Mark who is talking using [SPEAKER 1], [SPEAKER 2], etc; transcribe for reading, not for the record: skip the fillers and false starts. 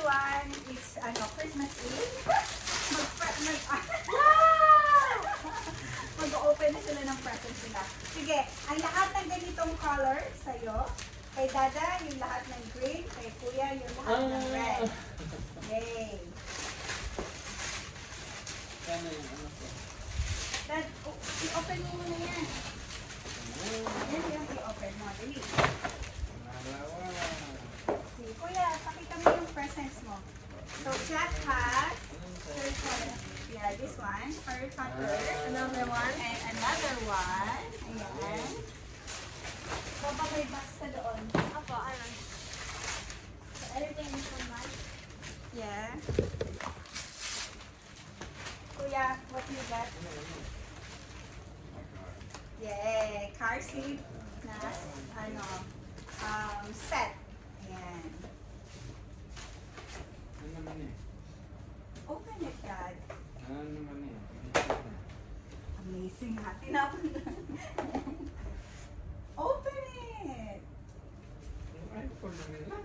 [SPEAKER 1] one is Christmas Eve. Mag-open na sila ng presents nila. Sige, ang lahat ng ganitong color sa'yo. Kay Dada, yung lahat ng green. Kay Kuya, yung lahat ng red. Yay!
[SPEAKER 2] Kaya yung ano ko.
[SPEAKER 1] Dad, i-open mo muna yan. Yan yung i-open mo. Dali.
[SPEAKER 2] Nalawa.
[SPEAKER 1] Sige, Kuya, pakita mo yung presents mo. So, Jack has this one, fur cutter,
[SPEAKER 3] Another one.
[SPEAKER 1] and another one. Ayan. Baba may box ka doon.
[SPEAKER 3] Apo, ano? So, everything is from mine.
[SPEAKER 1] Yeah. Kuya, what you got? Yeah, car seat na set. Ayan.
[SPEAKER 2] Ano naman eh?
[SPEAKER 1] Open it, Dad.
[SPEAKER 2] Ano naman eh?
[SPEAKER 1] Amazing ha. Tinapon na. Open it!
[SPEAKER 2] Yung iPhone na nila.